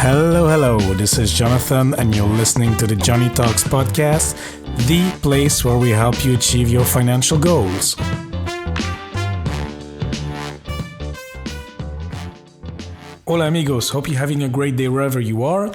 Hello. This is Jonathan, and you're listening to the Johnny Talks podcast, the place where we help you achieve your financial goals. Hola, amigos. Hope you're having a great day wherever you are.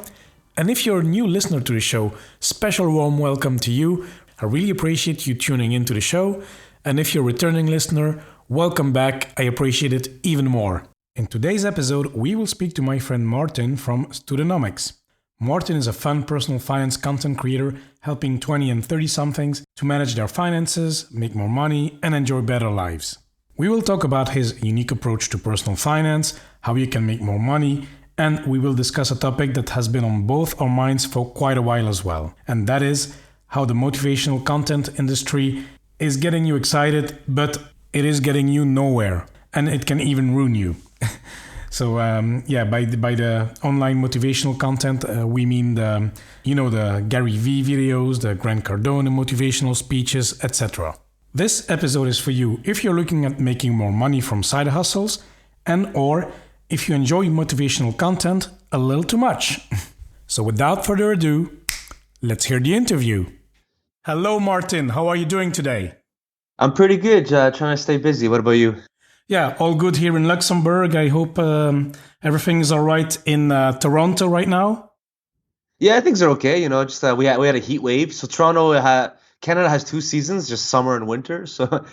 And if you're a new listener to the show, special warm welcome to you. I really appreciate you tuning into the show. And if you're a returning listener, welcome back. I appreciate it even more. In today's episode, we will speak to my friend Martin from Studenomics. Martin is a fun personal finance content creator helping 20 and 30-somethings to manage their finances, make more money, and enjoy better lives. We will talk about his unique approach to personal finance, how you can make more money, and we will discuss a topic that has been on both our minds for quite a while as well. And that is how the motivational content industry is getting you excited, but it is getting you nowhere. And it can even ruin you. So by the online motivational content, we mean the Gary Vee videos, the Grant Cardone motivational speeches, etc. This episode is for you if you're looking at making more money from side hustles and or if you enjoy motivational content a little too much. So without further ado, let's hear the interview. Hello, Martin. How are you doing today? I'm pretty good. Trying to stay busy. What about you? Yeah, all good here in Luxembourg. I hope everything is all right in Toronto right now. Yeah, things are okay. Just we had a heat wave. So Canada has two seasons, just summer and winter. So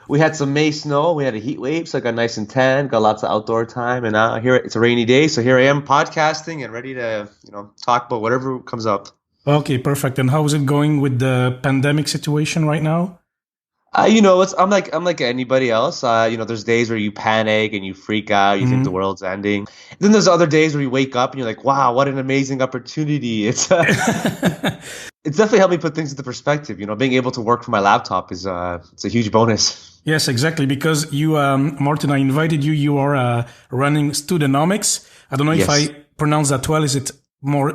we had some May snow. We had a heat wave, so I got nice and tan. Got lots of outdoor time, and here it's a rainy day. So here I am podcasting and ready to talk about whatever comes up. Okay, perfect. And how is it going with the pandemic situation right now? I'm like anybody else. There's days where you panic and you freak out. You think the world's ending. Then there's other days where you wake up and you're like, wow, what an amazing opportunity. It's definitely helped me put things into perspective. Being able to work from my laptop it's a huge bonus. Yes, exactly. Because you, Martin, I invited you. You are running Studenomics. I don't know if I pronounce that well. Is it more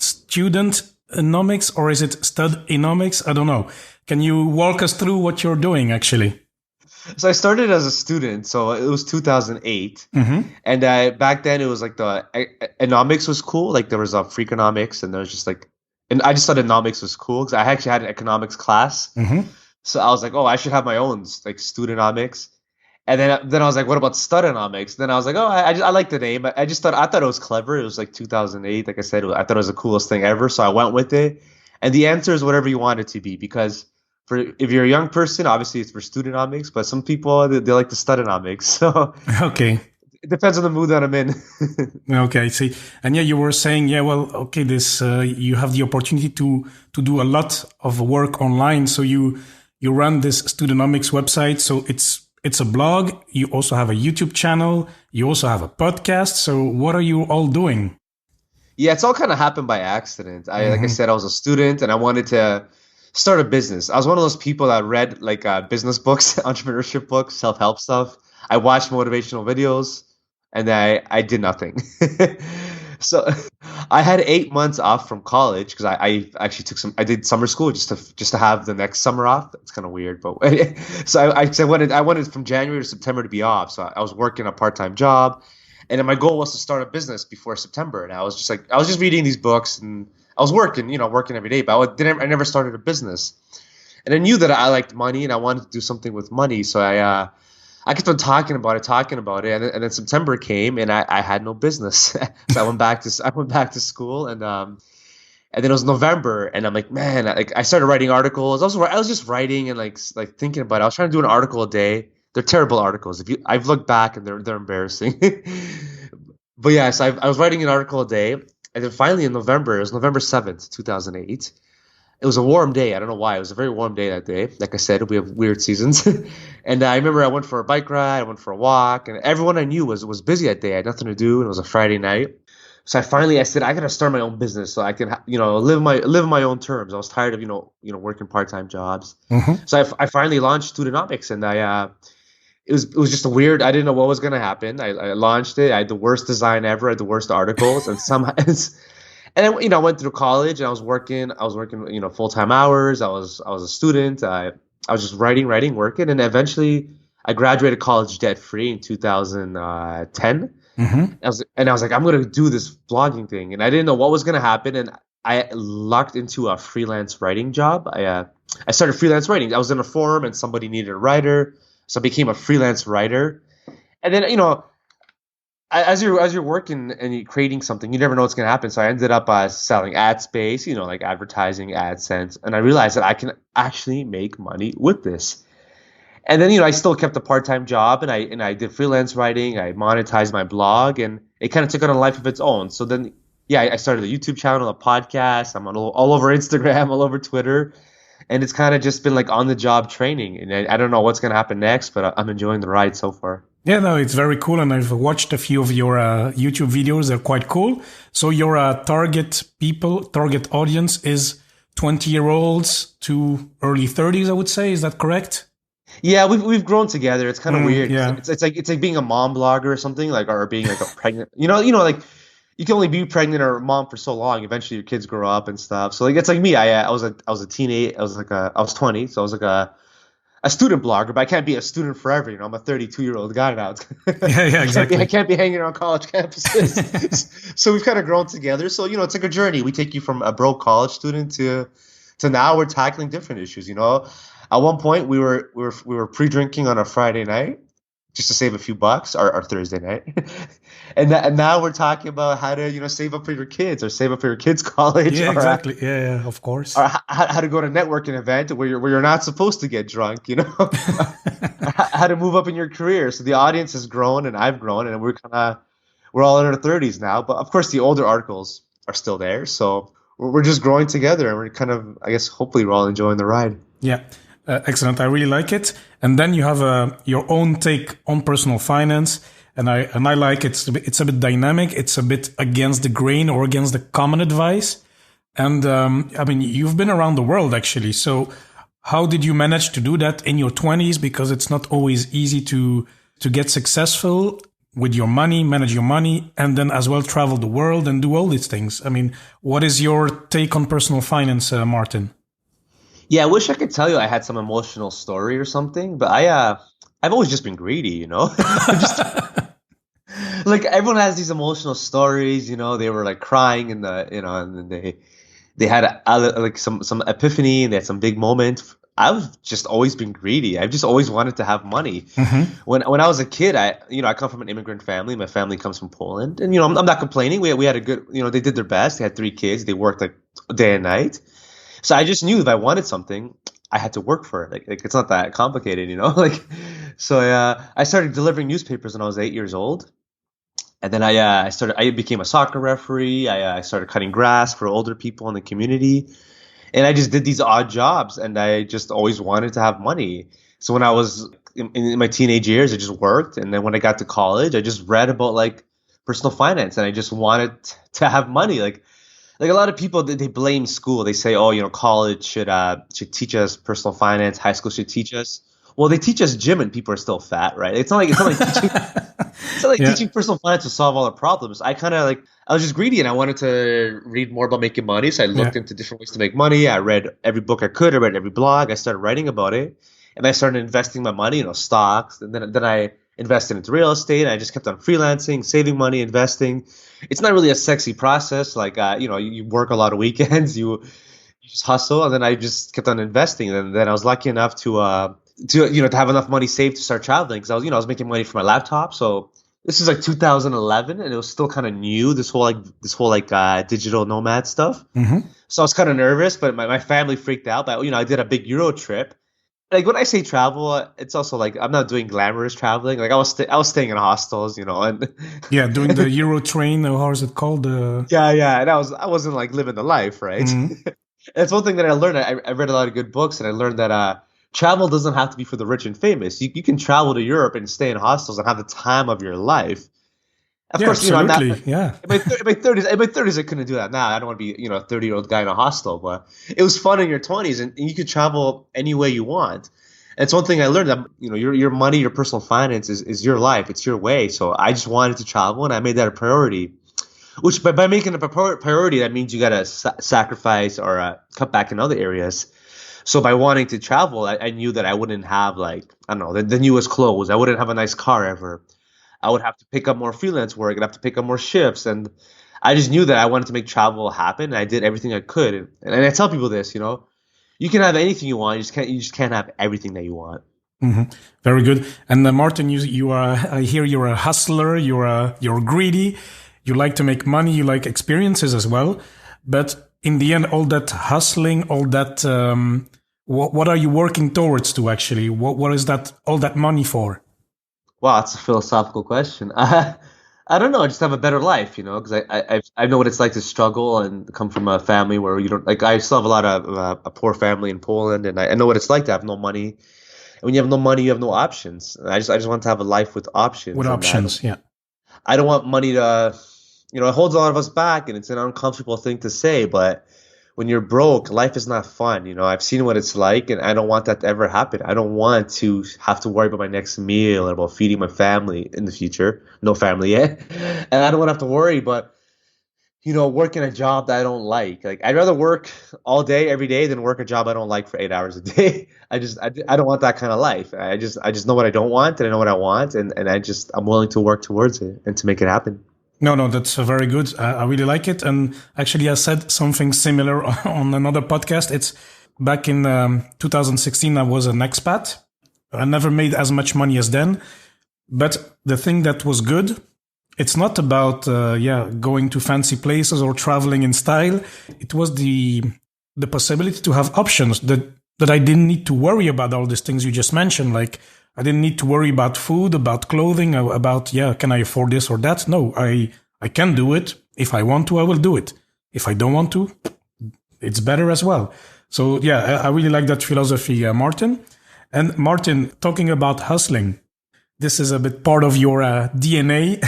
studentonomics or is it studenomics? I don't know. Can you walk us through what you're doing, actually? So I started as a student, so it was 2008. And back then it was like the economics was cool. Like there was a Freakonomics and there was just and I just thought economics was cool because I actually had an economics class. So I was like, oh, I should have my own like Studenomics. And then I was like, what about Studenomics? Then I was like, oh, I like the name. I thought it was clever. It was like 2008. Like I said, I thought it was the coolest thing ever. So I went with it. And the answer is whatever you want it to be because if you're a young person, obviously it's for Studenomics, but some people, they like the Studenomics. So okay. It depends on the mood that I'm in. Okay, see. And you were saying, this you have the opportunity to do a lot of work online. So you run this Studenomics website. So it's a blog. You also have a YouTube channel. You also have a podcast. So what are you all doing? Yeah, it's all kind of happened by accident. Like I said, I was a student and I wanted to start a business. I was one of those people that read business books, entrepreneurship books, self-help stuff. I watched motivational videos and I did nothing. So I had 8 months off from college because I actually I did summer school just to have the next summer off. It's kind of weird, but so I wanted from January to September to be off. So I was working a part-time job. And then my goal was to start a business before September. And I was just reading these books and I was working every day, but I never started a business. And I knew that I liked money and I wanted to do something with money. So I kept on talking about it. And then September came and I had no business. So I went back to school and then it was November and I'm like, man, I started writing articles. I was just writing and like thinking about it. I was trying to do an article a day. They're terrible articles. I've looked back and they're embarrassing. But yeah, so I was writing an article a day, and then finally in November, it was November 7th, 2008. It was a warm day. I don't know why. It was a very warm day that day. Like I said, we have weird seasons. And I remember I went for a bike ride, I went for a walk, and everyone I knew was busy that day. I had nothing to do, and it was a Friday night. So I said, I gotta start my own business so I can live my own terms. I was tired of working part-time jobs. So I finally launched Studenomics, and it was just a weird. I didn't know what was going to happen. I launched it. I had the worst design ever. I had the worst articles, and somehow, and then I went through college and I was working. Full-time hours. I was a student. I was just writing, working, and eventually I graduated college debt free in 2010. I was like, I'm gonna do this blogging thing, and I didn't know what was gonna happen, and I lucked into a freelance writing job. I started freelance writing. I was in a forum, and somebody needed a writer, so I became a freelance writer. And then as you're working and you're creating something, you never know what's gonna happen. So I ended up selling ad space, like advertising, AdSense, and I realized that I can actually make money with this. And then, I still kept a part-time job, and I did freelance writing. I monetized my blog, and it kind of took on a life of its own. So then, yeah, I started a YouTube channel, a podcast. I'm all over Instagram, all over Twitter, and it's kind of just been like on-the-job training. And I don't know what's going to happen next, but I'm enjoying the ride so far. Yeah, no, it's very cool. And I've watched a few of your YouTube videos. They're quite cool. So your target audience is 20-year-olds to early 30s, I would say. Is that correct? Yeah, we've grown together. It's kind of weird. Yeah. It's like being a mom blogger or something, like, or being like a pregnant. Like you can only be pregnant or a mom for so long. Eventually, your kids grow up and stuff. So like it's like me. I was a teenage. I was 20, so I was like a student blogger, but I can't be a student forever. I'm a 32-year-old guy now. Yeah, exactly. I can't be hanging around college campuses. So we've kind of grown together. So it's like a journey. We take you from a broke college student to now we're tackling different issues. At one point, we were pre-drinking on a Friday night just to save a few bucks, or Thursday night, and now we're talking about how to save up for your kids, or save up for your kids' college. Yeah, exactly. Yeah, of course. Or how to go to a networking event where you're not supposed to get drunk. How to move up in your career. So the audience has grown, and I've grown, and we're all in our 30s now. But of course, the older articles are still there. So we're just growing together, and we're kind of, I guess, hopefully, we're all enjoying the ride. Yeah. Excellent. I really like it. And then you have your own take on personal finance. And I like it. It's a bit dynamic. It's a bit against the grain or against the common advice. And you've been around the world, actually. So how did you manage to do that in your 20s? Because it's not always easy to get successful with your money, manage your money, and then as well travel the world and do all these things. What is your take on personal finance, Martin? Yeah, I wish I could tell you I had some emotional story or something, but I've always just been greedy, Like everyone has these emotional stories, they were like crying and then they had like some epiphany, and they had some big moment. I've just always been greedy. I've just always wanted to have money. When I was a kid, I come from an immigrant family. My family comes from Poland, and I'm not complaining. We had a good, they did their best. They had 3 kids. They worked like day and night. So I just knew if I wanted something, I had to work for it. Like it's not that complicated, So I started delivering newspapers when I was 8 years old, and then I became a soccer referee. I started cutting grass for older people in the community, and I just did these odd jobs, and I just always wanted to have money. So when I was in my teenage years, I just worked, and then when I got to college, I just read about like personal finance, and I just wanted to have money, like a lot of people, they blame school. They say, college should teach us personal finance. High school should teach us. Well, they teach us gym, and people are still fat, right? It's not like teaching personal finance to solve all the problems. I was just greedy, and I wanted to read more about making money. So I looked into different ways to make money. I read every book I could. I read every blog. I started writing about it, and I started investing my money, stocks, and then I invested into real estate. I just kept on freelancing, saving money, investing. It's not really a sexy process. Like, you work a lot of weekends, you just hustle, and then I just kept on investing. And then I was lucky enough to have enough money saved to start traveling, because I was making money from my laptop. So this is like 2011, and it was still kind of new, this whole digital nomad stuff. So I was kind of nervous, but my family freaked out. But I did a big Euro trip. Like when I say travel, it's also like I'm not doing glamorous traveling. Like I was staying in hostels, and doing the Euro train, or how is it called? Yeah, and I wasn't like living the life, right? That's one thing that I learned. I read a lot of good books, and I learned that travel doesn't have to be for the rich and famous. You can travel to Europe and stay in hostels and have the time of your life. Of course, absolutely. In my 30s, I couldn't do that now. I don't want to be, a 30-year-old guy in a hostel, but it was fun in your 20s, and you could travel any way you want. And it's one thing I learned, that, your money, your personal finance is your life. It's your way. So I just wanted to travel, and I made that a priority. Which by making it a priority, that means you got to sacrifice or cut back in other areas. So by wanting to travel, I knew that I wouldn't have, like, I don't know, the newest clothes. I wouldn't have a nice car ever. I would have to pick up more freelance work and have to pick up more shifts. And I just knew that I wanted to make travel happen. And I did everything I could. And I tell people this, you can have anything you want. You just can't have everything that you want. Hmm. Very good. And Martin, you are. I hear you're a hustler. You're greedy. You like to make money. You like experiences as well. But in the end, all that hustling, all that. What are you working towards to actually? What is that? All that money for? Wow, that's a philosophical question. I don't know. I just have a better life, because I know what it's like to struggle and come from a family where you don't like. I still have a lot of a poor family in Poland, and I know what it's like to have no money. And when you have no money, you have no options. And I just want to have a life with With options, and options, yeah. I don't want money to, it holds a lot of us back, and it's an uncomfortable thing to say, but when you're broke, life is not fun. I've seen what it's like, and I don't want that to ever happen. I don't want to have to worry about my next meal or about feeding my family in the future. No family yet. And I don't want to have to worry, but, working a job that I don't like. Like, I'd rather work all day, every day, than work a job I don't like for 8 hours a day. I don't want that kind of life. I just know what I don't want, and I know what I want, and I'm willing to work towards it and to make it happen. No, that's very good. I really like it. And actually, I said something similar on another podcast. It's back in 2016, I was an expat. I never made as much money as then. But the thing that was good, it's not about, going to fancy places or traveling in style. It was the possibility to have options that I didn't need to worry about all these things you just mentioned. Like, I didn't need to worry about food, about clothing, about, can I afford this or that? No, I can do it. If I want to, I will do it. If I don't want to, it's better as well. So, I really like that philosophy, Martin. And Martin, talking about hustling, this is a bit part of your DNA.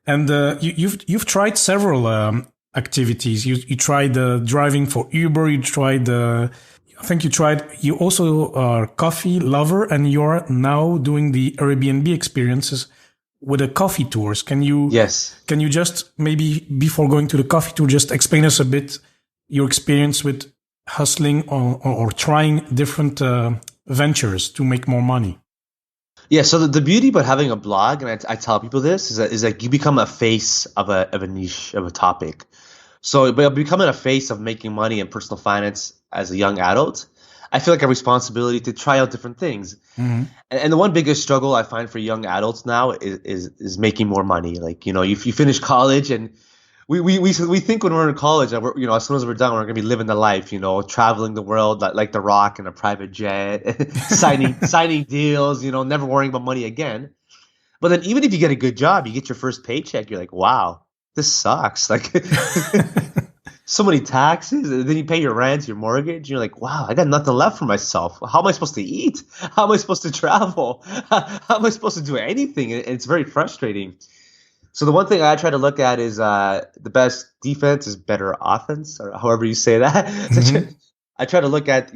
And you've tried several activities. You tried driving for Uber. You also are a coffee lover, and you're now doing the Airbnb experiences with the coffee tours. Yes. Can you just maybe before going to the coffee tour, just explain us a bit your experience with hustling or trying different ventures to make more money? Yeah, so the beauty about having a blog, and I tell people this, is that you become a face of a niche, of a topic. So by becoming a face of making money in personal finance as a young adult, I feel like a responsibility to try out different things. Mm-hmm. And the one biggest struggle I find for young adults now is making more money. Like, you finish college, and we think when we're in college that as soon as we're done, we're gonna be living the life, traveling the world like The Rock in a private jet, signing deals, never worrying about money again. But then even if you get a good job, you get your first paycheck, you're like, wow, this sucks. Like, so many taxes, and then you pay your rent, your mortgage. You're like, wow, I got nothing left for myself. How am I supposed to eat? How am I supposed to travel? How am I supposed to do anything? And it's very frustrating. So the one thing I try to look at is the best defense is better offense, or however you say that. Mm-hmm. I try to look at,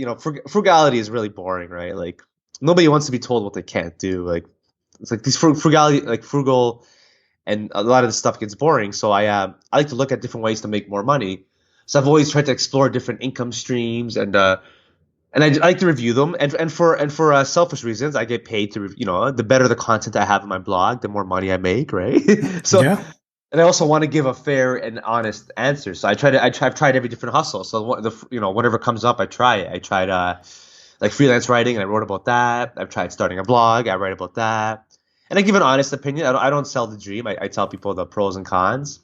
frugality is really boring, right? Like, nobody wants to be told what they can't do. Like, it's like these frugality, like frugal, and a lot of this stuff gets boring. So I like to look at different ways to make more money. So I've always tried to explore different income streams, and I like to review them. And for selfish reasons, I get paid to the better the content I have in my blog, the more money I make, right? So Yeah. and I also want to give a fair and honest answer. So I've tried every different hustle. So whatever comes up, I try it. I tried like freelance writing, and I wrote about that. I've tried starting a blog. I write about that. And I give an honest opinion. I don't sell the dream. I tell people the pros and cons.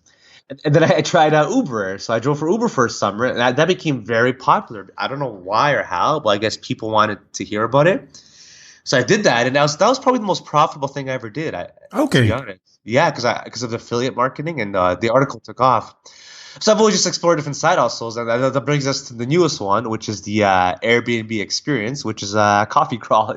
And then I tried Uber. So I drove for Uber for a summer, and that became very popular. I don't know why or how, but I guess people wanted to hear about it. So I did that, and that was probably the most profitable thing I ever did. To be Okay. honest. Yeah, because of the affiliate marketing, and the article took off. So I've always just explored different side hustles, and that brings us to the newest one, which is the Airbnb experience, which is a coffee crawl,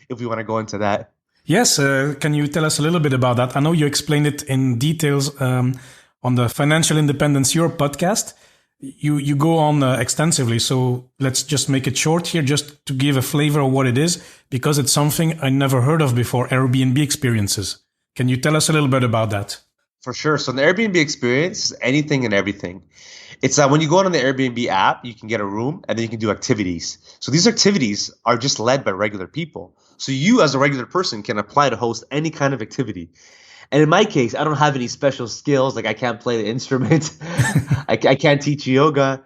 if we want to go into that. Yes. Can you tell us a little bit about that? I know you explained it in details on the Financial Independence Europe podcast. You go on extensively, so let's just make it short here, just to give a flavor of what it is, because it's something I never heard of before, Airbnb experiences. Can you tell us a little bit about that? For sure. So the Airbnb experience is anything and everything. It's when you go on the Airbnb app, you can get a room, and then you can do activities. So these activities are just led by regular people. So you as a regular person can apply to host any kind of activity. And in my case, I don't have any special skills. Like I can't play the instrument. I can't teach yoga,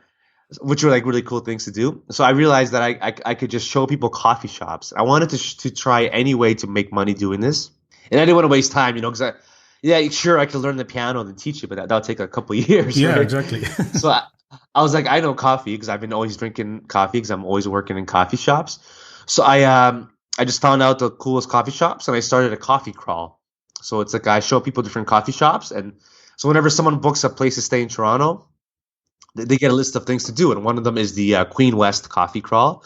which were like really cool things to do. So I realized that I could just show people coffee shops. I wanted to try any way to make money doing this, and I didn't want to waste time, because yeah, sure, I could learn the piano and then teach it, but that'll take a couple of years. Yeah, right? exactly. So I was like, I know coffee because I've been always drinking coffee because I'm always working in coffee shops. So I just found out the coolest coffee shops and I started a coffee crawl. So it's like I show people different coffee shops, and so whenever someone books a place to stay in Toronto, they get a list of things to do, and one of them is the Queen West Coffee Crawl.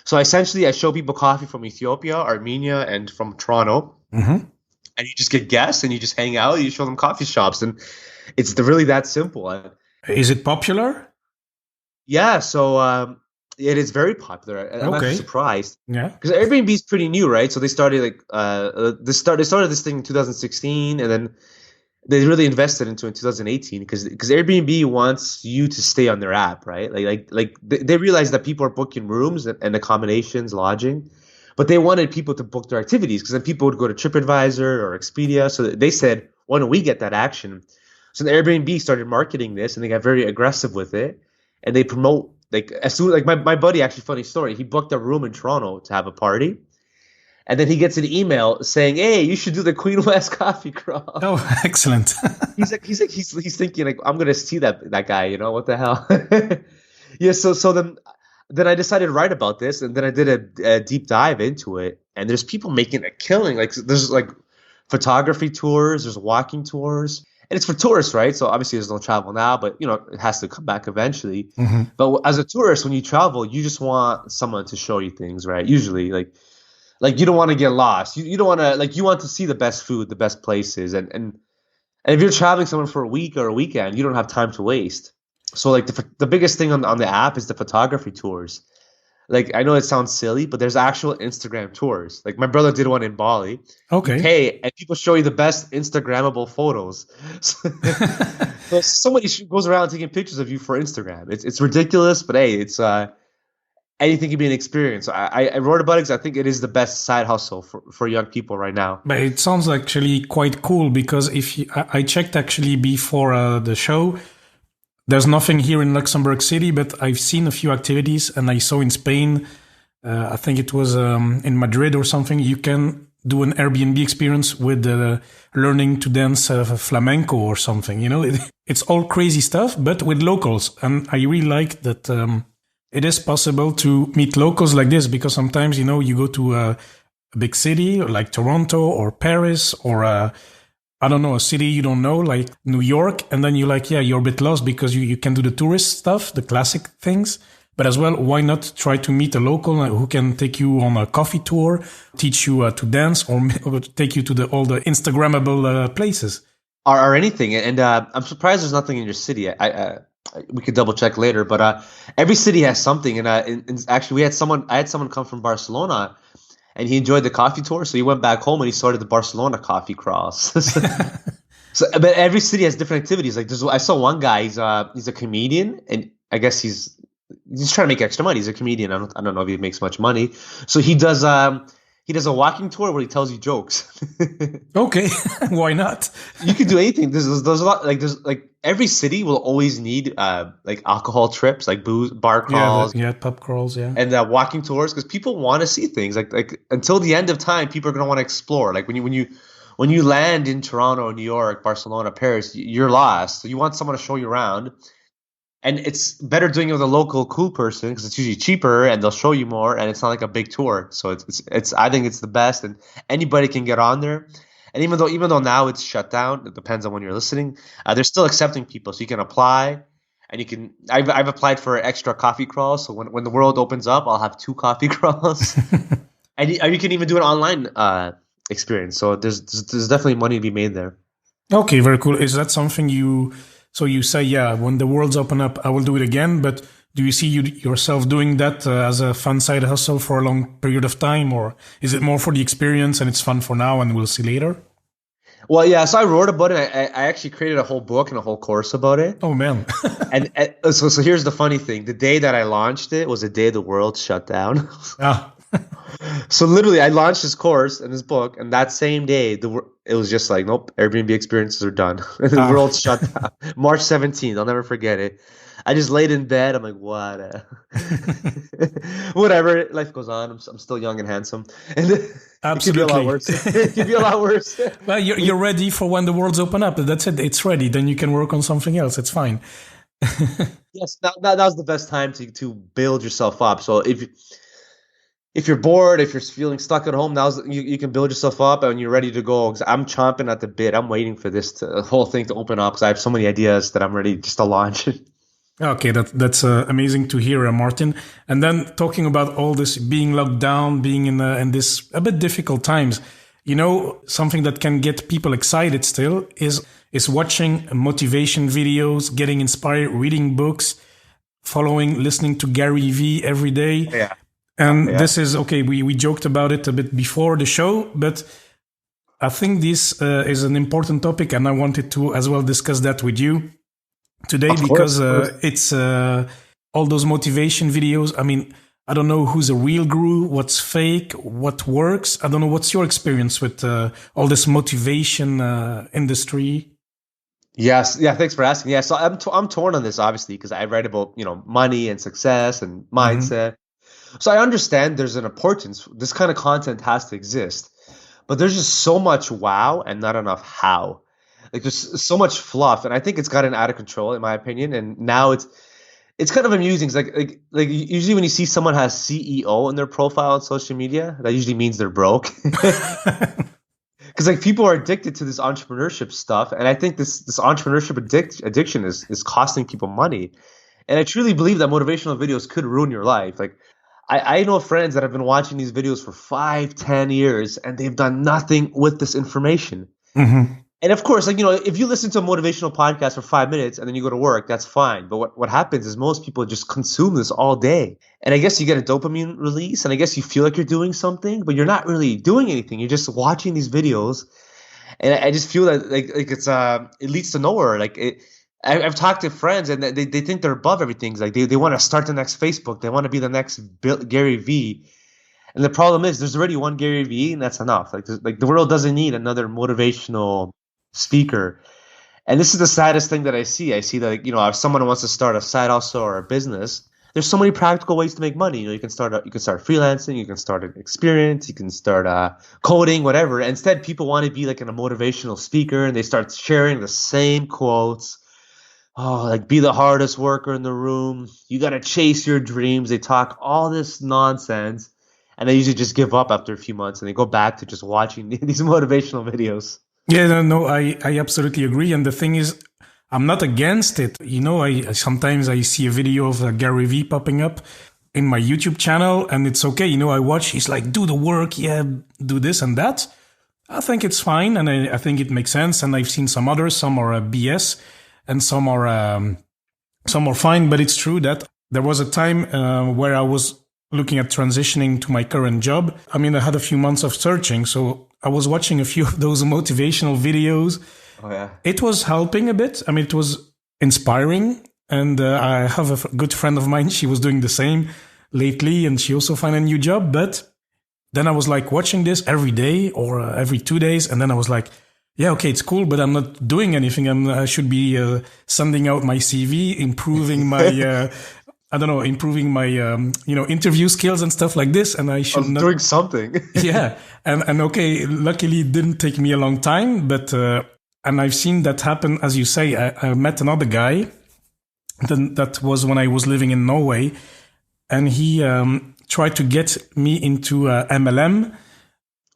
So essentially, I show people coffee from Ethiopia, Armenia, and from Toronto, and you just get guests and you just hang out. And you show them coffee shops, and it's really that simple. Is it popular? Yeah, so it is very popular. I'm Okay. actually surprised. Yeah. Because Airbnb is pretty new, right? So they started they started this thing in 2016, and then they really invested into it in 2018 because Airbnb wants you to stay on their app, right? Like they realized that people are booking rooms and accommodations, lodging, but they wanted people to book their activities because then people would go to TripAdvisor or Expedia. So they said, why don't we get that action? So the Airbnb started marketing this, and they got very aggressive with it, and they promote like as soon like my buddy, actually, funny story, he booked a room in Toronto to have a party. And then he gets an email saying, "Hey, you should do the Queen West Coffee Crawl." Oh, excellent. he's thinking like, I'm gonna see that guy, what the hell? Yeah. So then I decided to write about this, and then I did a deep dive into it. And there's people making a killing. Like there's like photography tours, there's walking tours, and it's for tourists, right? So obviously there's no travel now, but it has to come back eventually. But as a tourist, when you travel, you just want someone to show you things, right? Usually, like you don't want to get lost. You don't want to you want to see the best food, the best places, and if you're traveling somewhere for a week or a weekend, you don't have time to waste. So like the biggest thing on the app is the photography tours. Like I know it sounds silly, but there's actual Instagram tours. Like my brother did one in Bali. Okay. You pay and people show you the best Instagrammable photos. So somebody goes around taking pictures of you for Instagram. It's ridiculous, but hey, it's anything can be an experience. I wrote about it because I think it is the best side hustle for young people right now. But it sounds actually quite cool because I checked actually before the show. There's nothing here in Luxembourg City, but I've seen a few activities, and I saw in Spain, I think it was in Madrid or something, you can do an Airbnb experience with learning to dance flamenco or something. It's all crazy stuff, but with locals. And I really like that it is possible to meet locals like this, because sometimes, you go to a big city like Toronto or Paris or I don't know, a city you don't know, like New York, and then you're a bit lost because you can do the tourist stuff, the classic things. But as well, why not try to meet a local who can take you on a coffee tour, teach you to dance, or take you to all the Instagrammable places? Or anything. And I'm surprised there's nothing in your city. We could double check later, but every city has something. And actually, I had someone come from Barcelona, and he enjoyed the coffee tour, so he went back home and he started the Barcelona coffee crawls. But every city has different activities. Like I saw one guy, he's a comedian, and I guess he's trying to make extra money. He's a comedian. I don't know if he makes much money. So he does a walking tour where he tells you jokes. Okay, why not? You can do anything. There's a lot, there's every city will always need alcohol trips, like booze bar crawls, pub crawls, and walking tours, because people want to see things. Like until the end of time, people are gonna want to explore. Like when you land in Toronto, New York, Barcelona, Paris, you're lost. So you want someone to show you around. And it's better doing it with a local cool person because it's usually cheaper and they'll show you more, and it's not like a big tour. So it's I think it's the best, and anybody can get on there. And even though now it's shut down, it depends on when you're listening. They're still accepting people, so you can apply, and you can. I've applied for extra coffee crawls, so when the world opens up, I'll have 2 coffee crawls, and you can even do an online experience. So there's definitely money to be made there. Okay, very cool. Is that something you? So you say, when the world's open up, I will do it again. But do you see yourself doing that as a fun side hustle for a long period of time? Or is it more for the experience and it's fun for now and we'll see later? Well, yeah, so I wrote about it. I actually created a whole book and a whole course about it. Oh, man. and so here's the funny thing. The day that I launched it was the day the world shut down. Ah. So literally, I launched this course and this book, and that same day, it was just like, nope, Airbnb experiences are done. The Ah. world shut down. March 17th, I'll never forget it. I just laid in bed. I'm like, what? Whatever. Life goes on. I'm still young and handsome, and it could be a lot Absolutely. worse. It could be a lot worse. Well, you're ready for when the worlds open up. That's it. It's ready. Then you can work on something else. It's fine. Yes, that was the best time to build yourself up. So if you're bored, if you're feeling stuck at home, you can build yourself up and you're ready to go. 'Cause I'm chomping at the bit. I'm waiting for the whole thing to open up because I have so many ideas that I'm ready just to launch. Okay, that's amazing to hear, Martin. And then talking about all this being locked down, being in this a bit difficult times, something that can get people excited still is watching motivation videos, getting inspired, reading books, listening to Gary V every day. Yeah. And Yeah. this is okay. We joked about it a bit before the show, but I think this is an important topic, and I wanted to as well discuss that with you today Of because course. it's all those motivation videos. I mean, I don't know who's a real guru, what's fake, what works. I don't know. What's your experience with all this motivation industry? Yes, yeah. Thanks for asking. Yeah, so I'm torn on this obviously because I read about money and success and Hmm. mindset. So I understand there's an importance. This kind of content has to exist, but there's just so much wow and not enough how. Like there's so much fluff, and I think it's gotten out of control in my opinion. And now it's kind of amusing. It's like usually when you see someone has CEO in their profile on social media, that usually means they're broke. Because like people are addicted to this entrepreneurship stuff, and I think this entrepreneurship addiction is costing people money. And I truly believe that motivational videos could ruin your life. Like I know friends that have been watching these videos for 5, 10 years, and they've done nothing with this information. Hmm. And of course, like if you listen to a motivational podcast for 5 minutes and then you go to work, that's fine. But what happens is most people just consume this all day. And I guess you get a dopamine release, and I guess you feel like you're doing something, but you're not really doing anything. You're just watching these videos, and I just feel that like it's it leads to nowhere. Like I've talked to friends, and they think they're above everything. It's like they want to start the next Facebook, they want to be the next Gary V. And the problem is, there's already one Gary V, and that's enough. Like the world doesn't need another motivational speaker. And this is the saddest thing that I see. I see that if someone wants to start a side hustle or a business, there's so many practical ways to make money. You can start freelancing, you can start an experience, you can start coding, whatever. Instead, people want to be like a motivational speaker, and they start sharing the same quotes. Oh, like be the hardest worker in the room. You got to chase your dreams. They talk all this nonsense, and they usually just give up after a few months, and they go back to just watching these motivational videos. Yeah, no, I absolutely agree. And the thing is, I'm not against it. I sometimes I see a video of Gary V popping up in my YouTube channel, and it's okay. I watch. He's like, do the work, yeah, do this and that. I think it's fine, and I think it makes sense. And I've seen some others. Some are BS, and some are fine. But it's true that there was a time where I was looking at transitioning to my current job. I mean, I had a few months of searching, so I was watching a few of those motivational videos. Oh yeah. It was helping a bit. I mean, it was inspiring. And I have a good friend of mine. She was doing the same lately, and she also found a new job. But then I was like watching this every day or every 2 days. And then I was like, yeah, okay, it's cool, but I'm not doing anything. I should be sending out my CV, improving my, I don't know, improving my, interview skills and stuff like this. And I I should was not. doing something. Yeah. And okay, luckily it didn't take me a long time, but, and I've seen that happen. As you say, I met another guy. Then that was when I was living in Norway, and he tried to get me into MLM,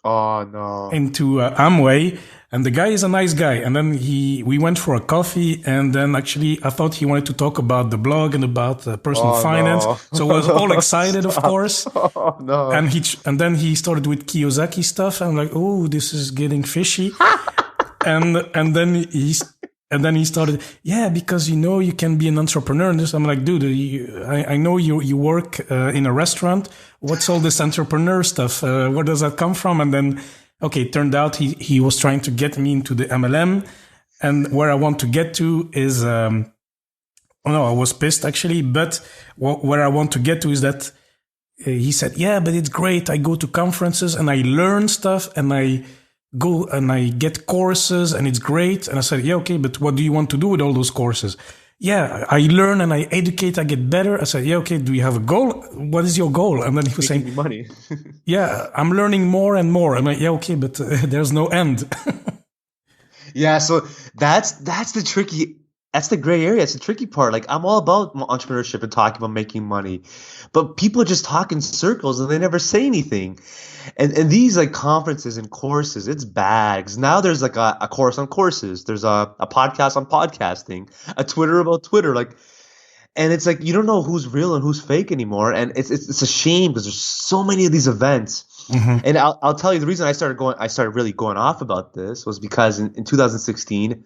Oh no. into Amway. And the guy is a nice guy. And then we went for a coffee, and then actually I thought he wanted to talk about the blog and about personal Oh finance. no. So I was all excited, of Stop. course. Oh no. And then he started with Kiyosaki stuff. I'm like, oh, this is getting fishy. And then he started, yeah, because you can be an entrepreneur. And this, I'm like, dude, I know you work in a restaurant. What's all this entrepreneur stuff? Where does that come from? And then, okay, it turned out he was trying to get me into the MLM. And where I want to get to is, oh no, I was pissed actually. But where I want to get to is that he said, yeah, but it's great. I go to conferences and I learn stuff, and I go and I get courses and it's great. And I said, yeah, okay, but what do you want to do with all those courses? Yeah, I learn and I educate, I get better. I said, yeah, okay, do you have a goal? What is your goal? And then he was Making saying, me money. yeah, I'm learning more and more. I'm like, yeah, okay, but there's no end. Yeah, so that's the tricky, that's the gray area. It's the tricky part. Like I'm all about entrepreneurship and talking about making money, but people just talk in circles and they never say anything. And these like conferences and courses, it's bad. 'Cause now there's like a course on courses. There's a podcast on podcasting, a Twitter about Twitter. Like, and it's like you don't know who's real and who's fake anymore. And it's a shame because there's so many of these events. And I'll tell you the reason I started really going off about this was because in 2016,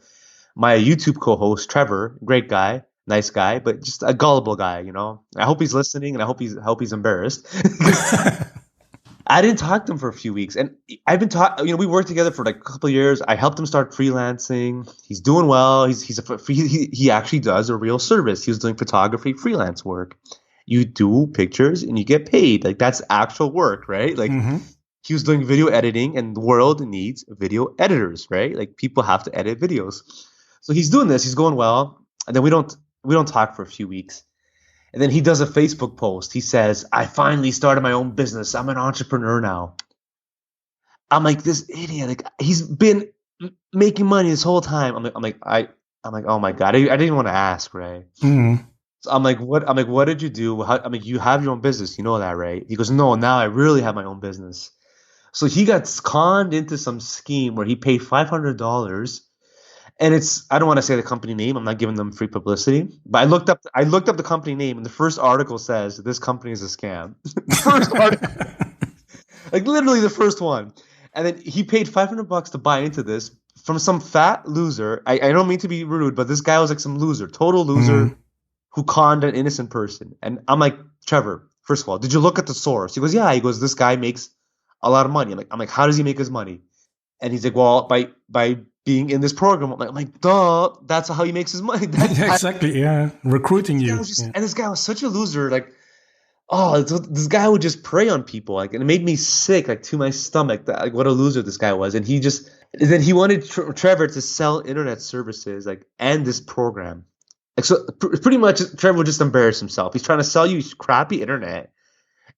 my YouTube co-host Trevor, great guy, nice guy, but just a gullible guy, you know. I hope he's listening and I hope he's embarrassed. I didn't talk to him for a few weeks, and I've been talking. You know, we worked together for like a couple of years. I helped him start freelancing. He's doing well. He actually does a real service. He was doing photography freelance work. You do pictures and you get paid. Like that's actual work, right? Like he was doing video editing, and the world needs video editors, right? Like people have to edit videos. So he's doing this. He's going well, and then we don't talk for a few weeks. And then he does a Facebook post. He says, I finally started my own business. I'm an entrepreneur now. I'm like, this idiot. Like he's been making money this whole time. I'm like, oh my God. I didn't even want to ask, Ray. So I'm like, what did you do? You have your own business. You know that, right? He goes, no, now I really have my own business. So he got conned into some scheme where he paid $500. And I don't want to say the company name. I'm not giving them free publicity. But I looked up the company name, and the first article says this company is a scam. The first article, like literally the first one. And then he paid $500 to buy into this from some fat loser. I don't mean to be rude, but this guy was like some loser, total loser, who conned an innocent person. And I'm like, Trevor, first of all, did you look at the source? He goes, yeah. He goes, this guy makes a lot of money. I'm like, how does he make his money? And he's like, well, by being in this program. I'm like, duh, that's how he makes his money. Yeah, exactly. Yeah, recruiting you. And this guy was such a loser. Like, this guy would just prey on people. Like, and it made me sick, like to my stomach. That like what a loser this guy was. And then he wanted Trevor to sell internet services, like, and this program. Like, so pretty much, Trevor would just embarrass himself. He's trying to sell you crappy internet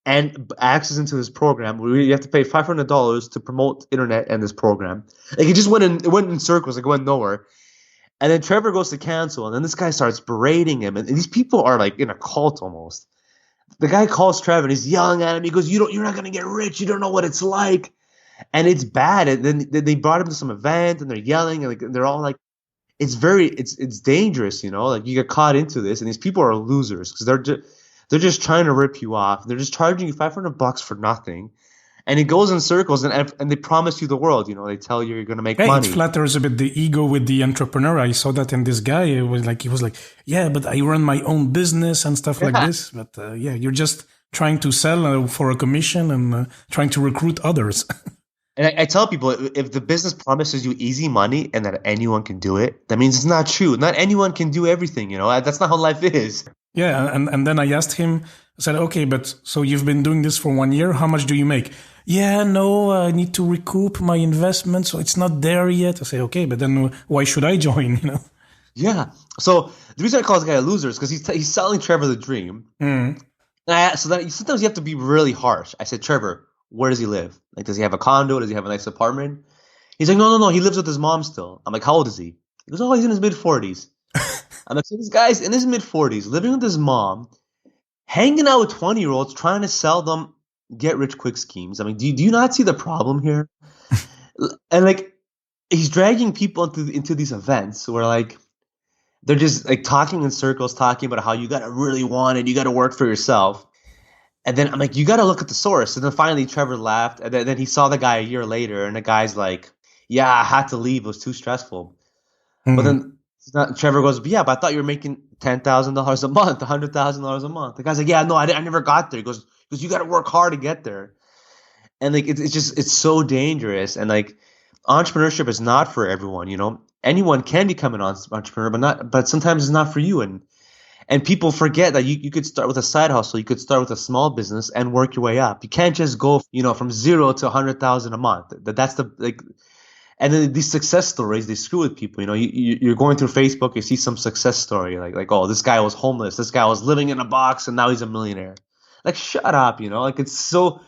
and access into this program where you have to pay $500 to promote internet and this program. Like it went in circles, like it went nowhere. And then Trevor goes to cancel, and then this guy starts berating him, and these people are like in a cult almost. The guy calls Trevor and he's yelling at him. He goes, you're not gonna get rich. You don't know what it's like, and it's bad. And then they brought him to some event, and they're yelling, and like they're all like, it's dangerous, you know. Like you get caught into this, and these people are losers because they're just trying to rip you off. They're just charging you $500 for nothing, and it goes in circles. And they promise you the world. You know, they tell you you're going to make money. It flatters a bit the ego with the entrepreneur. I saw that in this guy. He was like, yeah, but I run my own business and stuff like this. But yeah, you're just trying to sell for a commission and trying to recruit others. And I tell people, if the business promises you easy money and that anyone can do it, that means it's not true. Not anyone can do everything. You know, that's not how life is. Yeah, and then I asked him, I said, okay, but so you've been doing this for 1 year. How much do you make? Yeah, no, I need to recoup my investment, so it's not there yet. I say, okay, but then why should I join, you know? Yeah. So the reason I call this guy a loser is because he's selling Trevor the dream. So then sometimes you have to be really harsh. I said, Trevor, where does he live? Like, does he have a condo? Does he have a nice apartment? He's like, no, he lives with his mom still. I'm like, how old is he? He goes, oh, he's in his mid-40s. I'm like, so this guy's in his mid-40s, living with his mom, hanging out with 20-year-olds, trying to sell them get-rich-quick schemes. I mean, do you not see the problem here? And, like, he's dragging people into these events where, like, they're just, like, talking in circles, talking about how you got to really want it, you got to work for yourself. And then I'm like, you got to look at the source. And then finally Trevor laughed, and then he saw the guy a year later, and the guy's like, yeah, I had to leave. It was too stressful. But then Trevor goes, yeah, but I thought you were making $10,000 a month, $100,000 a month. The guy's like, yeah, no, I never got there. He goes, you got to work hard to get there. And like, it's so dangerous. And like, entrepreneurship is not for everyone, you know. Anyone can become an entrepreneur, but sometimes it's not for you. And people forget that you could start with a side hustle. You could start with a small business and work your way up. You can't just go, you know, from 0 to 100,000 a month. That's the, like, And then these success stories, they screw with people. You're going through Facebook, you see some success story, like, oh, this guy was homeless, this guy was living in a box, and now he's a millionaire. Like, shut up, like it's so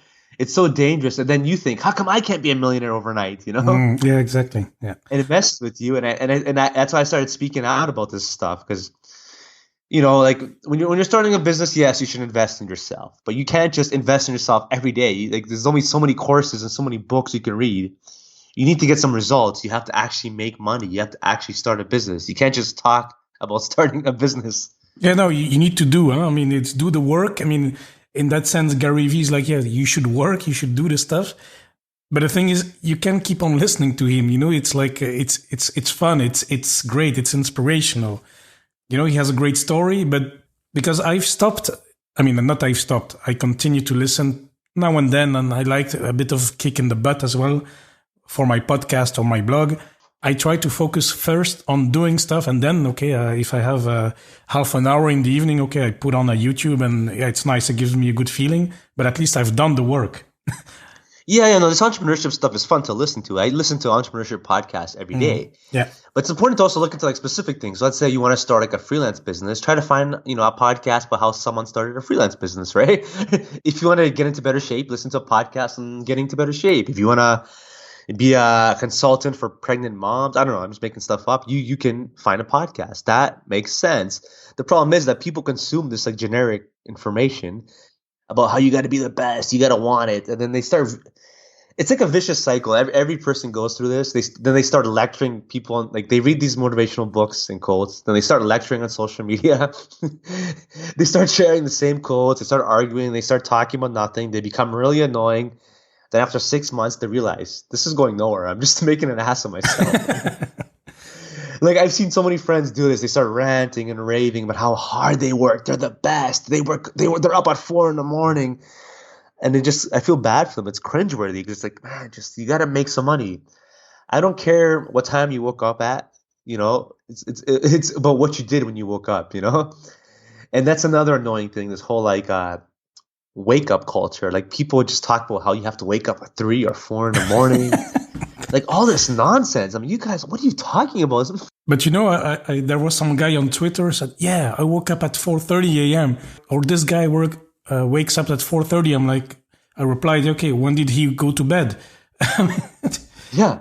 dangerous. And then you think, how come I can't be a millionaire overnight? Yeah, exactly. Yeah. And it messes with you. That's why I started speaking out about this stuff, because like when you're starting a business, yes, you should invest in yourself, but you can't just invest in yourself every day. Like, there's only so many courses and so many books you can read. You need to get some results. You have to actually make money. You have to actually start a business. You can't just talk about starting a business. Yeah, no, you need to do. Huh? I mean, it's do the work. I mean, in that sense, Gary Vee is like, yeah, you should work, you should do the stuff. But the thing is, you can't keep on listening to him. It's like it's fun. It's great. It's inspirational. He has a great story. But because I've stopped, I mean, not I've stopped. I continue to listen now and then, and I like a bit of kick in the butt as well for my podcast or my blog. I try to focus first on doing stuff, and then, if I have half an hour in the evening, I put on a YouTube, and yeah, it's nice. It gives me a good feeling, but at least I've done the work. Yeah, no, this entrepreneurship stuff is fun to listen to. I listen to entrepreneurship podcasts every day. Yeah. But it's important to also look into like specific things. So let's say you want to start like a freelance business. Try to find, a podcast about how someone started a freelance business, right? If you want to get into better shape, listen to a podcast on getting into better shape. If you want to be a consultant for pregnant moms, I don't know, I'm just making stuff up. You can find a podcast. That makes sense. The problem is that people consume this like generic information about how you got to be the best, you got to want it, and then they start. It's like a vicious cycle. Every person goes through this. Then they start lecturing people on, like, they read these motivational books and quotes. Then they start lecturing on social media. They start sharing the same quotes. They start arguing. They start talking about nothing. They become really annoying. Then after 6 months, they realize this is going nowhere. I'm just making an ass of myself. Like, I've seen so many friends do this. They start ranting and raving about how hard they work. They're the best. They're up at 4 a.m. And I feel bad for them. It's cringeworthy because it's like, man, you got to make some money. I don't care what time you woke up at, it's about what you did when you woke up, And that's another annoying thing, this whole like wake up culture. Like, people just talk about how you have to wake up at 3 or 4 in the morning. Like, all this nonsense. I mean, you guys, what are you talking about? But I there was some guy on Twitter said, yeah, I woke up at 4:30 a.m. Or this guy wakes up at 4:30. I'm like, I replied, okay, when did he go to bed? Yeah.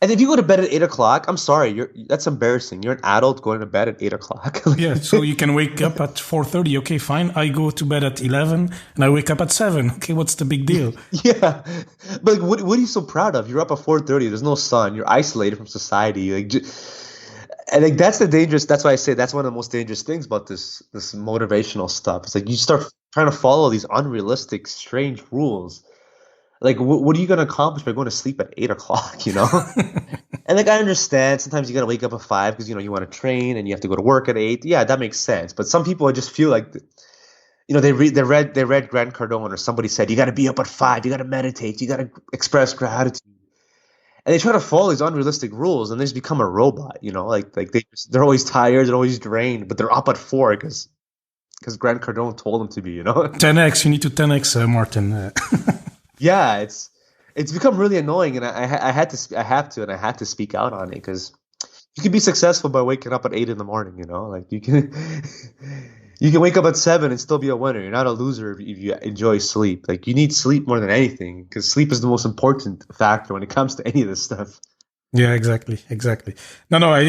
And if you go to bed at 8 o'clock, I'm sorry, that's embarrassing. You're an adult going to bed at 8 o'clock. Yeah, so you can wake up at 4:30. Okay, fine. I go to bed at 11 and I wake up at 7. Okay, what's the big deal? Yeah. But what are you so proud of? You're up at 4:30. There's no sun. You're isolated from society. And like, that's why I say that's one of the most dangerous things about this motivational stuff. It's like you start trying to follow these unrealistic, strange rules. Like, what are you going to accomplish by going to sleep at 8 o'clock, And like, I understand sometimes you got to wake up at 5 because, you want to train and you have to go to work at 8. Yeah, that makes sense. But some people, I just feel like, they read Grant Cardone, or somebody said, you got to be up at 5, you got to meditate, you got to express gratitude. And they try to follow these unrealistic rules, and they just become a robot, Like they're always tired, they're always drained, but they're up at 4 because Grant Cardone told them to be, 10x, you need to 10x, Martin. Yeah, it's become really annoying, and I had to speak out on it, because you can be successful by waking up at 8 in the morning, Like, you can wake up at 7 and still be a winner. You're not a loser if you enjoy sleep. Like, you need sleep more than anything, because sleep is the most important factor when it comes to any of this stuff. Yeah, exactly. No, I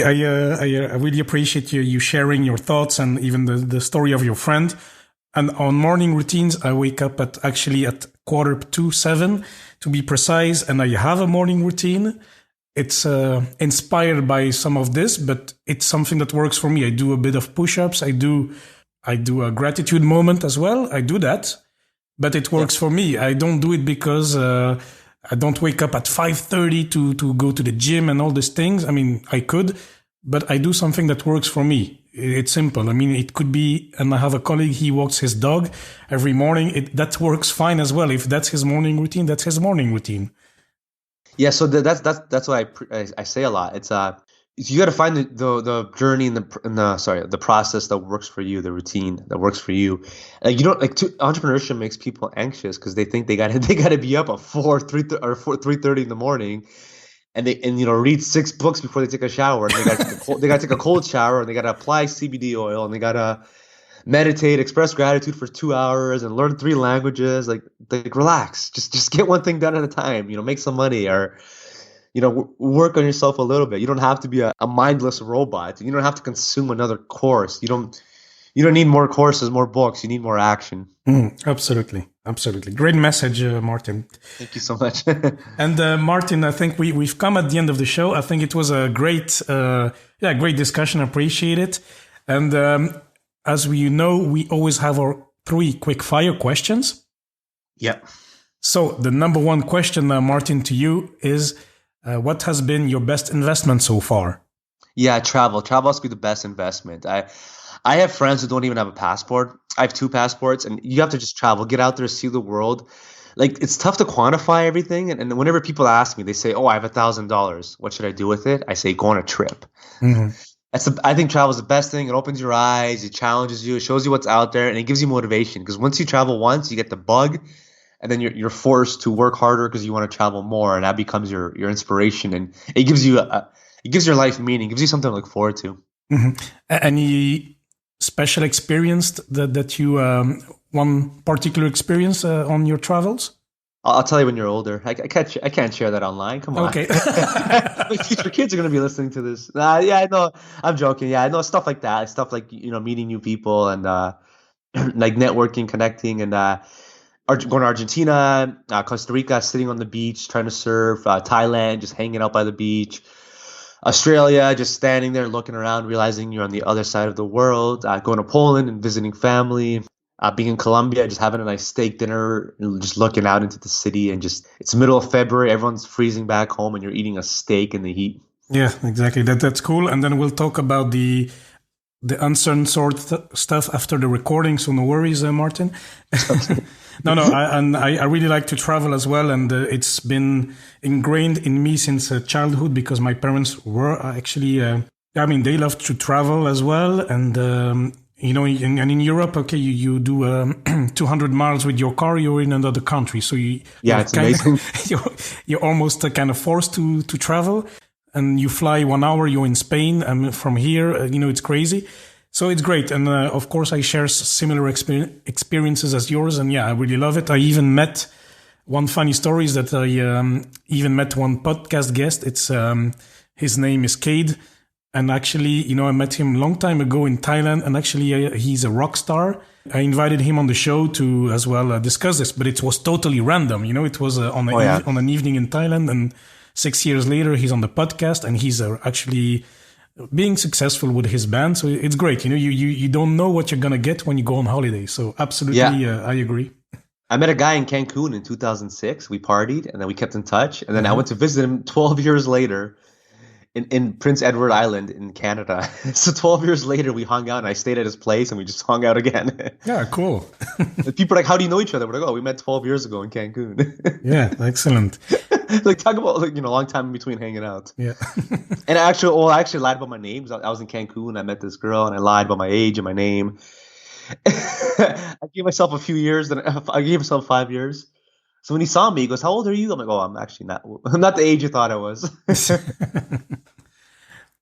really appreciate you sharing your thoughts and even the story of your friend. And on morning routines, I wake up at 6:45 to be precise, and I have a morning routine. It's inspired by some of this, but it's something that works for me. I do a bit of push-ups. I do a gratitude moment as well. I do that, but it works for me. I don't do it because I don't wake up at 5:30 to go to the gym and all these things. I mean, I could, but I do something that works for me. It's simple. I mean, it could be, and I have a colleague, he walks his dog every morning. That works fine as well. If that's his morning routine, that's his morning routine. Yeah, so that's why I say a lot. It's you got to find the journey and the process that works for you, the routine that works for you. Like, entrepreneurship makes people anxious because they think they got to be up at 3:30 in the morning, and read 6 books before they take a shower, and they got to take a cold shower, and they got to apply CBD oil, and they got to meditate, express gratitude for 2 hours, and learn 3 languages. Like relax, just get one thing done at a time. Make some money, or work on yourself a little bit. You don't have to be a mindless robot. You don't have to consume another course. You don't need more courses, more books. You need more action. Absolutely. Absolutely. Great message, Martin. Thank you so much. And Martin, I think we've come at the end of the show. I think it was a great discussion. Appreciate it. And as we know, we always have our 3 quick fire questions. Yeah. So the number 1 question, Martin, to you is, what has been your best investment so far? Yeah, travel. Travel has to be the best investment. I have friends who don't even have a passport. I have 2 passports, and you have to just travel, get out there, see the world. Like, it's tough to quantify everything. And whenever people ask me, they say, "Oh, I have $1,000. What should I do with it?" I say, "Go on a trip." Mm-hmm. I think travel is the best thing. It opens your eyes, it challenges you, it shows you what's out there, and it gives you motivation. Because once you travel once, you get the bug, and then you're forced to work harder because you want to travel more, and that becomes your inspiration, and it gives your life meaning, it gives you something to look forward to. Mm-hmm. Any special experience that you one particular experience on your travels? I'll tell you when you're older. I can't share that online. Come on. Okay. My future kids are going to be listening to this. Yeah, I know. I'm joking. Yeah, I know stuff like that. Stuff like, meeting new people and like networking, connecting, and going to Argentina, Costa Rica, sitting on the beach, trying to surf, Thailand, just hanging out by the beach, Australia, just standing there looking around, realizing you're on the other side of the world, going to Poland and visiting family. Being in Colombia, just having a nice steak dinner, just looking out into the city, and it's the middle of February, everyone's freezing back home, and you're eating a steak in the heat. Yeah, exactly. That's cool. And then we'll talk about the uncertain sort stuff after the recording, so no worries, Martin. No, I really like to travel as well, and it's been ingrained in me since childhood because my parents were actually, they love to travel as well, and in Europe, okay, you do 200 miles with your car, you're in another country. So it's amazing. You're almost kind of forced to travel, and you fly 1 hour, you're in Spain, and from here, it's crazy. So it's great. And of course, I share similar experiences as yours. And yeah, I really love it. I even met one funny story is that I even met one podcast guest. It's his name is Cade. And actually, I met him a long time ago in Thailand, and actually he's a rock star. I invited him on the show to as well discuss this, but it was totally random. It was on an evening in Thailand, and 6 years later, he's on the podcast, and he's actually being successful with his band. So it's great. You don't know what you're going to get when you go on holiday. So absolutely, I agree. I met a guy in Cancun in 2006. We partied, and then we kept in touch. And then I went to visit him 12 years later. In Prince Edward Island in Canada. So 12 years later, we hung out, and I stayed at his place, and we just hung out again. Yeah, cool. People are like, "How do you know each other?" We're like, "Oh, we met 12 years ago in Cancun." Yeah, excellent. Like, talk about a long time in between hanging out. Yeah. And I actually lied about my name. I was in Cancun. I met this girl, and I lied about my age and my name. I gave myself a few years. Then I gave myself 5 years. So when he saw me, he goes, "How old are you?" I'm like, "Oh, I'm actually not. I'm not the age you thought I was."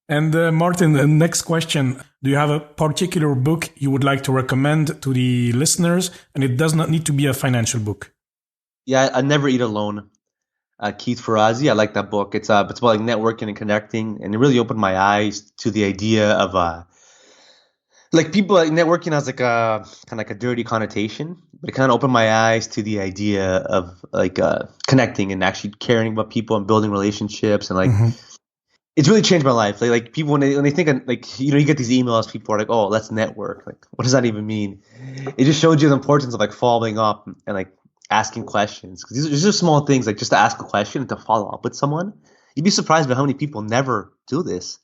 And Martin, the next question. Do you have a particular book you would like to recommend to the listeners? And it does not need to be a financial book. Yeah, I Never Eat Alone. Keith Ferrazzi. I like that book. It's about like networking and connecting, and it really opened my eyes to the idea of like people like networking has like a kind of like a dirty connotation, but it kind of opened my eyes to the idea of like connecting and actually caring about people and building relationships, and like it's really changed my life. Like people when they think of, like you get these emails, people are like, "Oh, let's network." Like, what does that even mean? It just shows you the importance of like following up and like asking questions, because these are small things, like just to ask a question and to follow up with someone. You'd be surprised by how many people never do this.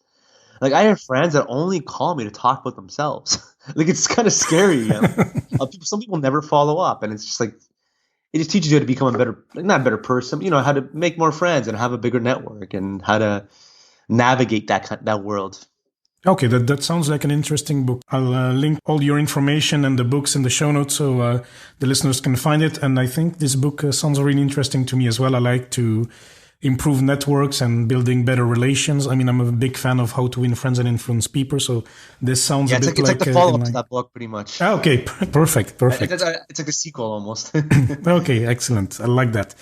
Like, I have friends that only call me to talk about themselves. Like, it's kind of scary. Some people never follow up, and it's just like, it just teaches you how to become not a better person, but, how to make more friends and have a bigger network and how to navigate that world. Okay, that sounds like an interesting book. I'll link all your information and the books in the show notes so the listeners can find it. And I think this book sounds really interesting to me as well. I like to improve networks and building better relations. I mean, I'm a big fan of How to Win Friends and Influence People. So this sounds a bit it's like the follow-up to that book, pretty much. Okay, perfect. It's like a sequel almost. Okay, excellent. I like that.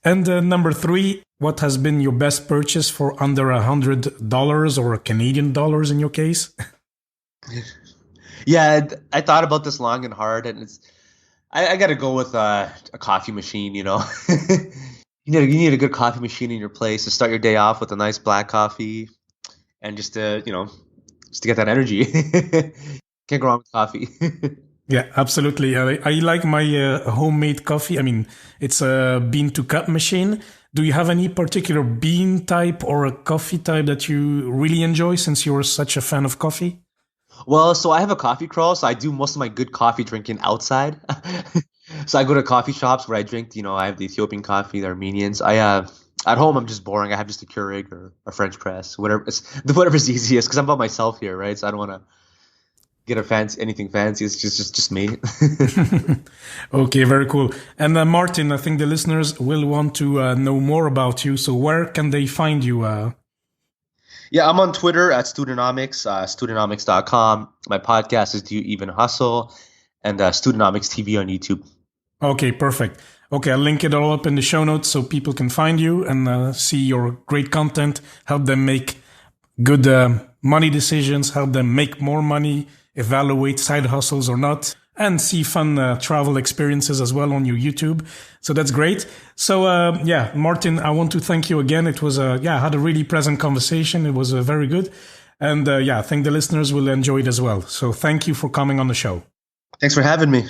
And number 3, what has been your best purchase for under $100 or Canadian dollars in your case? Yeah, I thought about this long and hard, and I got to go with a coffee machine. You need a good coffee machine in your place to start your day off with a nice black coffee, and just to get that energy. Can't go wrong with coffee. Yeah, absolutely. I like my homemade coffee. I mean, it's a bean to cup machine. Do you have any particular bean type or a coffee type that you really enjoy since you're such a fan of coffee? Well, so I have a coffee crawl, so I do most of my good coffee drinking outside. So I go to coffee shops where I drink, I have the Ethiopian coffee, the Armenians. At home, I'm just boring. I have just a Keurig or a French press, whatever's easiest, because I'm by myself here, right? So I don't want to get anything fancy. It's just me. Okay, very cool. And Martin, I think the listeners will want to know more about you. So where can they find you? Yeah, I'm on Twitter at Studenomics, studenomics.com. My podcast is Do You Even Hustle? And Studenomics TV on YouTube. Okay, perfect. Okay, I'll link it all up in the show notes so people can find you and see your great content, help them make good money decisions, help them make more money, evaluate side hustles or not, and see fun travel experiences as well on your YouTube. So that's great. So Martin, I want to thank you again. It was I had a really pleasant conversation. It was very good. And I think the listeners will enjoy it as well. So thank you for coming on the show. Thanks for having me.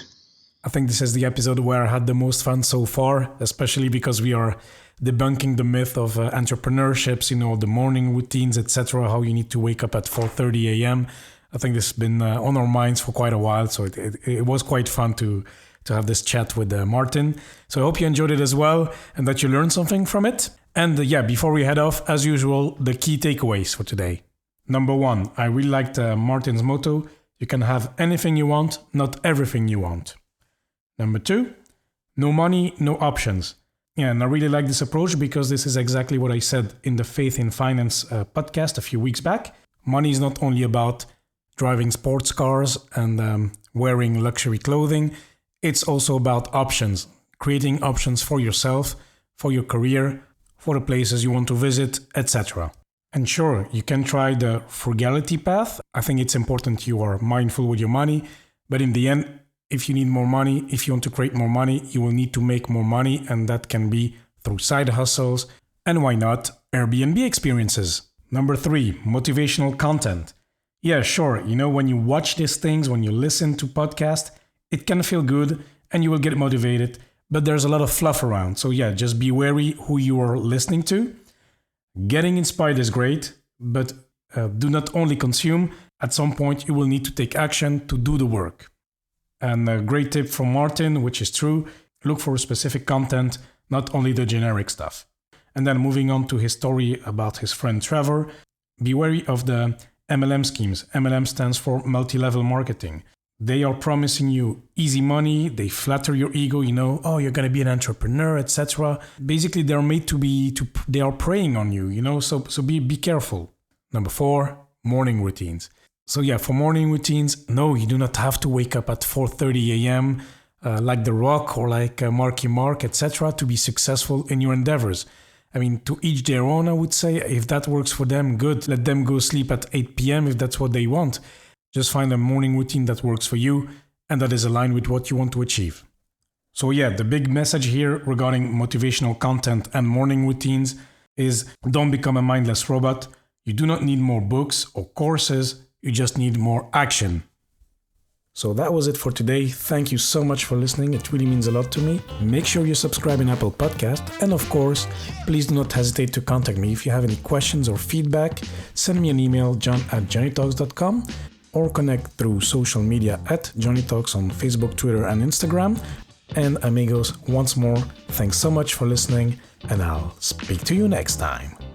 I think this is the episode where I had the most fun so far, especially because we are debunking the myth of entrepreneurships, the morning routines, etc., how you need to wake up at 4:30 a.m. I think this has been on our minds for quite a while, so it was quite fun to have this chat with Martin. So I hope you enjoyed it as well and that you learned something from it. And before we head off, as usual, the key takeaways for today. Number 1, I really liked Martin's motto: you can have anything you want, not everything you want. Number 2, no money, no options. Yeah, and I really like this approach because this is exactly what I said in the Faith in Finance podcast a few weeks back. Money is not only about driving sports cars and wearing luxury clothing. It's also about options, creating options for yourself, for your career, for the places you want to visit, etc. And sure, you can try the frugality path. I think it's important you are mindful with your money, but in the end, if you need more money, if you want to create more money, you will need to make more money, and that can be through side hustles, and why not Airbnb experiences. Number 3, motivational content. Yeah, sure, when you watch these things, when you listen to podcasts, it can feel good and you will get motivated, but there's a lot of fluff around. So just be wary who you are listening to. Getting inspired is great, but do not only consume. At some point, you will need to take action to do the work. And a great tip from Martin, which is true, look for specific content, not only the generic stuff. And then moving on to his story about his friend Trevor, be wary of the MLM schemes. MLM stands for multi-level marketing. They are promising you easy money, they flatter your ego, you're going to be an entrepreneur, etc. Basically, they're made they are preying on you, so be careful. Number 4, morning routines. So for morning routines, no, you do not have to wake up at 4:30 a.m. Like The Rock or like Marky Mark, etc. to be successful in your endeavors. I mean, to each their own, I would say. If that works for them, good. Let them go sleep at 8 p.m. if that's what they want. Just find a morning routine that works for you and that is aligned with what you want to achieve. So the big message here regarding motivational content and morning routines is don't become a mindless robot. You do not need more books or courses. You just need more action. So that was it for today. Thank you so much for listening. It really means a lot to me. Make sure you subscribe in Apple Podcast. And of course, please do not hesitate to contact me. If you have any questions or feedback, send me an email, john@johnnytalks.com, or connect through social media at Johnny Talks on Facebook, Twitter, and Instagram. And amigos, once more, thanks so much for listening, and I'll speak to you next time.